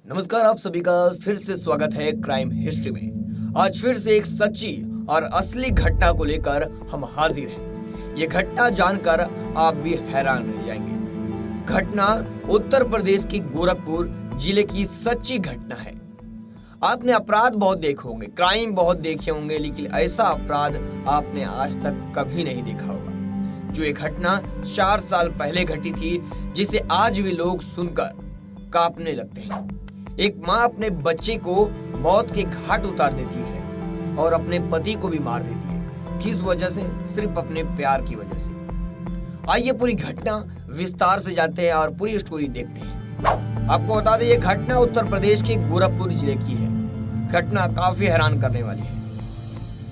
नमस्कार, आप सभी का फिर से स्वागत है क्राइम हिस्ट्री में। आज फिर से एक सच्ची और असली घटना को लेकर हम हाजिर हैं। ये घटना जानकर आप भी हैरान रह जाएंगे। घटना उत्तर प्रदेश की गोरखपुर जिले की सच्ची घटना है। आपने अपराध बहुत देखे होंगे, क्राइम बहुत देखे होंगे, लेकिन ऐसा अपराध आपने आज तक कभी नहीं देखा होगा। जो ये घटना 4 साल पहले घटी थी, जिसे आज भी लोग सुनकर कांपने लगते हैं। एक माँ अपने बच्चे को मौत के घाट उतार देती है और अपने पति को भी मार देती है। किस वजह से? सिर्फ अपने प्यार की वजह से। आइए पूरी घटना विस्तार से जानते हैं और पूरी स्टोरी देखते हैं। आपको बता दें, ये घटना उत्तर प्रदेश के गोरखपुर जिले की है। घटना काफी हैरान करने वाली है,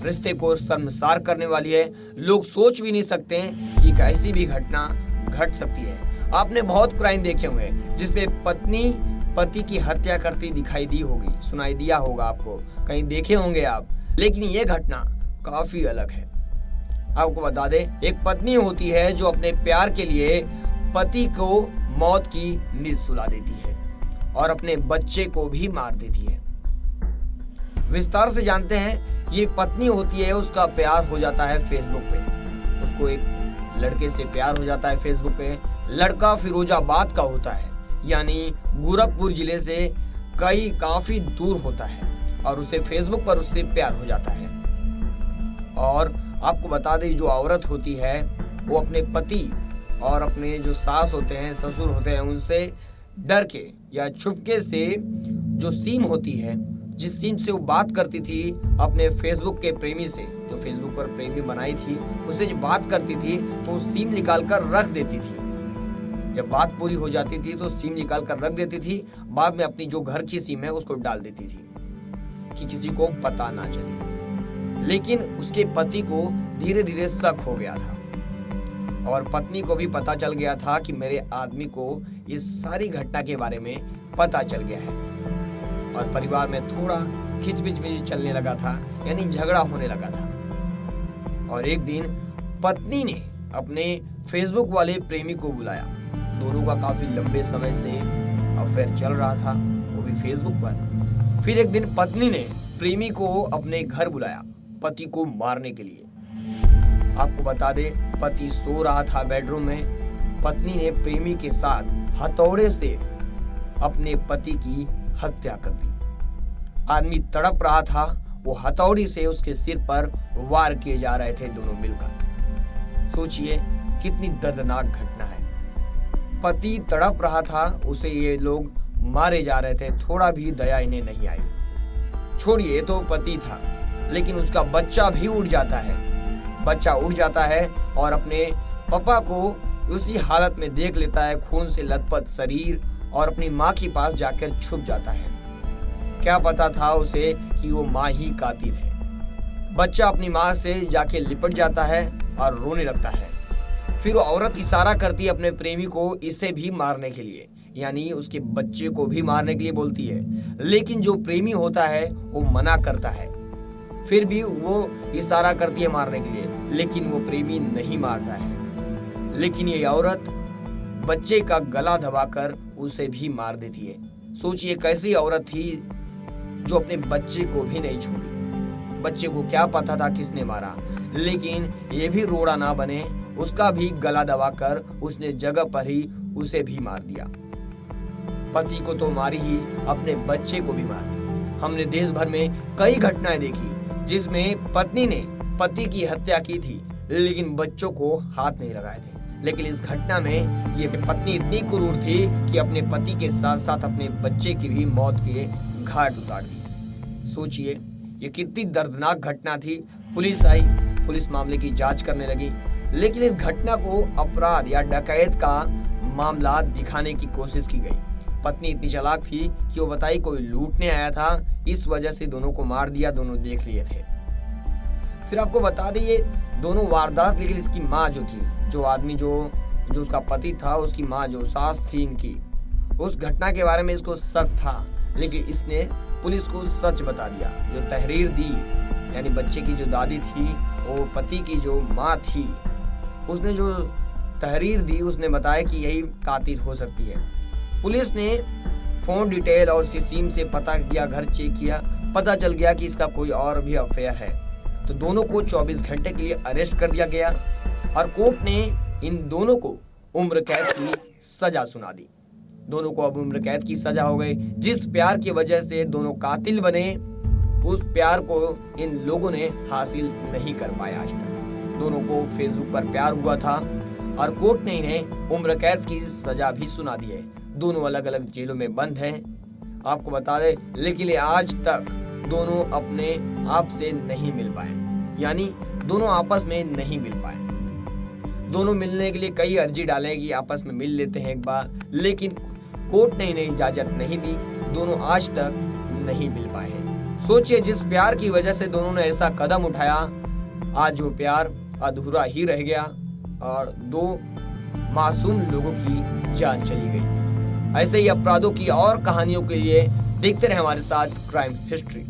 रिश्ते को शर्मसार करने वाली है। लोग सोच भी नहीं सकते कि ऐसी भी घटना घट सकती है। आपने बहुत क्राइम देखे होंगे जिसमें पत्नी पति की हत्या करती दिखाई दी होगी, सुनाई दिया होगा, आपको कहीं देखे होंगे आप। लेकिन ये घटना काफी अलग है। आपको बता दें, एक पत्नी होती है जो अपने प्यार के लिए पति को मौत की नींद सुला देती है और अपने बच्चे को भी मार देती है। विस्तार से जानते हैं। ये पत्नी होती है, उसका प्यार हो जाता है फेसबुक पे। उसको एक लड़के से प्यार हो जाता है फेसबुक पे। लड़का फिरोजाबाद का होता है, यानी गोरखपुर जिले से काफी दूर होता है, और उसे फेसबुक पर उससे प्यार हो जाता है। और आपको बता दें, जो औरत होती है वो अपने पति और अपने जो सास होते हैं, ससुर होते हैं, उनसे डर के या छुपके से जो सिम होती है, जिस सिम से वो बात करती थी अपने फेसबुक के प्रेमी से, जो फेसबुक पर प्रेमी बनाई थी, उससे जब बात करती थी तो सिम निकाल कर रख देती थी। जब बात पूरी हो जाती थी तो सिम निकाल कर रख देती थी। बाद में अपनी जो घर की सिम है उसको डाल देती थी कि किसी को पता ना चले। लेकिन उसके पति को धीरे धीरे शक हो गया था और पत्नी को भी पता चल गया था कि मेरे आदमी को इस सारी घटना के बारे में पता चल गया है। और परिवार में थोड़ा खिचपिच चलने लगा था, यानी झगड़ा होने लगा था। और एक दिन पत्नी ने अपने फेसबुक वाले प्रेमी को बुलाया। दोनों का काफी लंबे समय से अफेयर चल रहा था, वो भी फेसबुक पर। फिर एक दिन पत्नी ने प्रेमी को अपने घर बुलाया पति को मारने के लिए। आपको बता दे, पति सो रहा था बेडरूम में। पत्नी ने प्रेमी के साथ हथौड़े से अपने पति की हत्या कर दी। आदमी तड़प रहा था, वो हथौड़ी से उसके सिर पर वार किए जा रहे थे दोनों मिलकर। सोचिए कितनी दर्दनाक घटना है। पति तड़प रहा था, उसे ये लोग मारे जा रहे थे, थोड़ा भी दया इन्हें नहीं आई। छोड़िए तो पति था, लेकिन उसका बच्चा भी उड़ जाता है। बच्चा उड़ जाता है और अपने पापा को उसी हालत में देख लेता है, खून से लथपथ शरीर, और अपनी माँ के पास जाकर छुप जाता है। क्या पता था उसे कि वो माँ ही कातिल है। बच्चा अपनी माँ से जाके लिपट जाता है और रोने लगता है। फिर वो औरत इशारा करती है अपने प्रेमी को इसे भी मारने के लिए, यानी उसके बच्चे को भी मारने के लिए बोलती है। लेकिन जो प्रेमी होता है वो मना करता है। फिर भी वो इशारा करती है मारने के लिए, लेकिन वो प्रेमी नहीं मारता है। लेकिन ये औरत बच्चे का गला दबाकर उसे भी मार देती है। सोचिए कैसी औरत थी जो अपने बच्चे को भी नहीं छोड़ी। बच्चे को क्या पता था किसने मारा, लेकिन ये भी रोड़ा ना बने, उसका भी गला दबाकर उसने जगह पर ही उसे भी मार दिया। पति को तो मारी ही, अपने बच्चे को भी मार दी। हमने देश भर में कई घटनाएं देखी जिसमें पत्नी ने पति की हत्या की थी, लेकिन बच्चों को हाथ नहीं लगाए थे। लेकिन इस घटना में ये पत्नी इतनी क्रूर थी कि अपने पति के साथ साथ अपने बच्चे की भी मौत के घाट उतार दी। सोचिए ये कितनी दर्दनाक घटना थी। पुलिस आई, पुलिस मामले की जांच करने लगी, लेकिन इस घटना को अपराध या डकैत का मामला दिखाने की कोशिश की गई। पत्नी इतनी चालाक थी कि वो बताई कोई लूटने आया था, इस वजह से दोनों को मार दिया, दोनों देख लिए थे। फिर आपको बता दें, ये दोनों वारदात, लेकिन इसकी माँ जो थी, जो आदमी जो उसका पति था, उसकी माँ जो सास थी इनकी, उस घटना के बारे में इसको शक था, लेकिन इसने पुलिस को सच बता दिया। जो तहरीर दी, यानी बच्चे की जो दादी थी, वो पति की जो माँ थी, उसने जो तहरीर दी, उसने बताया कि यही कातिल हो सकती है। पुलिस ने फोन डिटेल और उसकी सिम से पता किया, घर चेक किया, पता चल गया कि इसका कोई और भी अफेयर है। तो दोनों को 24 घंटे के लिए अरेस्ट कर दिया गया और कोर्ट ने इन दोनों को उम्र कैद की सजा सुना दी। दोनों को अब उम्र कैद की सजा हो गई। जिस प्यार की वजह से दोनों कातिल बने, उस प्यार को इन लोगों ने हासिल नहीं कर पाया आज तक। दोनों को फेसबुक पर प्यार हुआ था और कोर्ट ने इन्हें उम्र कैद की सजा भी सुना दी है। दोनों अलग अलग जेलों में बंद हैं, आपको बता दें, लेकिन आज तक दोनों अपने आप से नहीं मिल पाए, यानी दोनों आपस में नहीं मिल पाए। दोनों मिलने के लिए कई अर्जी डाले कि आपस में मिल लेते हैं एक बार, लेकिन कोर्ट ने इन्हें इजाजत नहीं दी। दोनों आज तक नहीं मिल पाए हैं। सोचिए, जिस प्यार की वजह से दोनों ने ऐसा कदम उठाया, आज वो प्यार अधूरा ही रह गया और दो मासूम लोगों की जान चली गई। ऐसे ही अपराधों की और कहानियों के लिए देखते रहे हमारे साथ क्राइम हिस्ट्री।